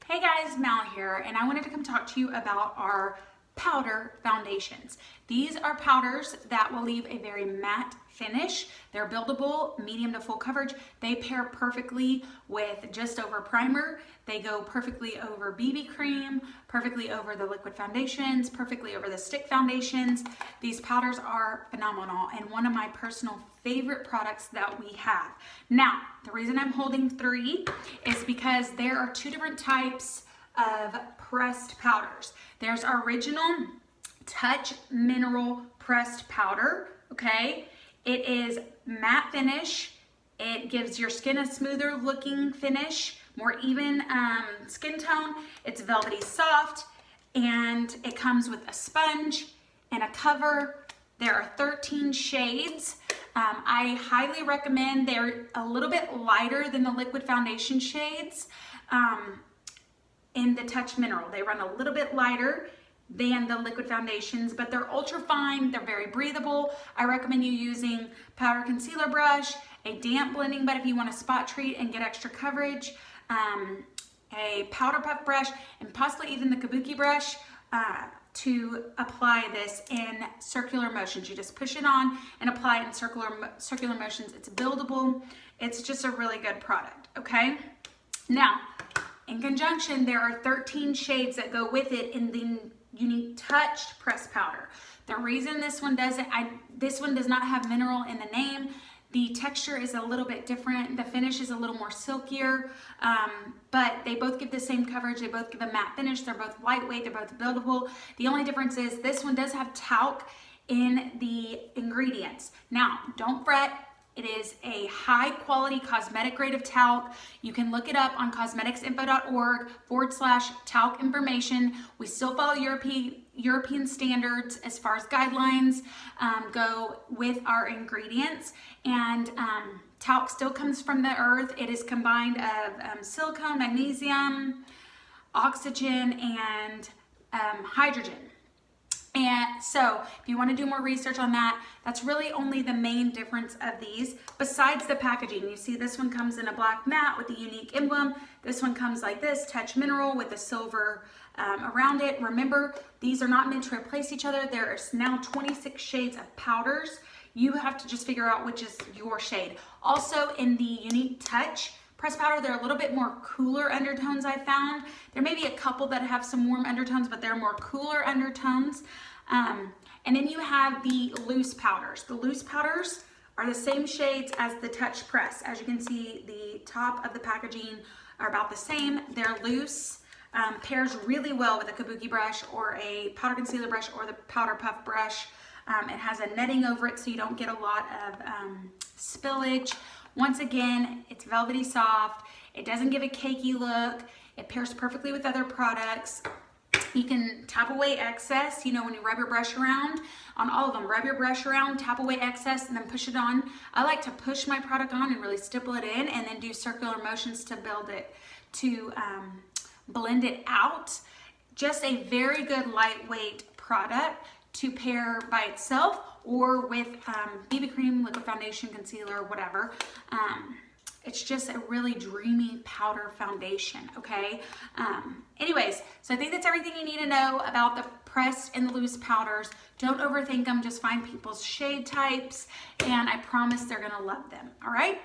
Hey guys, Mal here, and I wanted to come talk to you about our powder foundations. These are powders that will leave a very matte finish. They're buildable, medium to full coverage. They pair perfectly with just over primer. They go perfectly over BB cream, perfectly over the liquid foundations, perfectly over the stick foundations. These powders are phenomenal and one of my personal favorite products that we have. Now, the reason I'm holding three is because there are two different types of pressed powders. There's our original Touch Mineral Pressed Powder, okay? It is matte finish. It gives your skin a smoother looking finish, more even skin tone. It's velvety soft, and it comes with a sponge and a cover. There are 13 shades. I highly recommend. They're a little bit lighter than the liquid foundation shades in the Touch Mineral. They run a little bit lighter than the liquid foundations, but they're ultra fine. They're very breathable. I recommend you using powder concealer brush, a damp blending bud if you want to spot treat and get extra coverage, a powder puff brush, and possibly even the kabuki brush to apply this in circular motions. You just push it on and apply it in circular motions. It's buildable. It's just a really good product, okay? Now, in conjunction, there are 13 shades that go with it in the Youniques Touch Press Powder. The reason this one doesn't, this one does not have mineral in the name. The texture is a little bit different. The finish is a little more silkier, but they both give the same coverage. They both give a matte finish. They're both lightweight. They're both buildable. The only difference is this one does have talc in the ingredients. Now, don't fret. It is a high quality cosmetic grade of talc. You can look it up on cosmeticsinfo.org/talc information. We still follow European standards as far as guidelines go with our ingredients. And talc still comes from the earth. It is combined of silicone, magnesium, oxygen, and hydrogen. And so if you want to do more research on that, that's really only the main difference of these besides the packaging. You see this one comes in a black matte with the Youniques emblem. This one comes like this, Touch Mineral with a silver around it. Remember, these are not meant to replace each other. There is now 26 shades of powders. You have to just figure out which is your shade. Also in the Youniques Touch Press Powder, they're a little bit more cooler undertones I found. There may be a couple that have some warm undertones, but they're more cooler undertones. And then you have the loose powders. The loose powders are the same shades as the Touch Press. As you can see, the top of the packaging are about the same. They're loose, pairs really well with a kabuki brush or a powder concealer brush or the powder puff brush. It has a netting over it so you don't get a lot of spillage. Once again, it's velvety soft. It doesn't give a cakey look. It pairs perfectly with other products. You can tap away excess, you know, when you rub your brush around on all of them. Rub your brush around, tap away excess, and then push it on. I like to push my product on and really stipple it in and then do circular motions to build it, to blend it out. Just a very good lightweight product to pair by itself or with BB cream, liquid foundation, concealer, whatever. It's just a really dreamy powder foundation, okay? Anyways, so I think that's everything you need to know about the pressed and the loose powders. Don't overthink them, just find people's shade types, and I promise they're gonna love them, all right?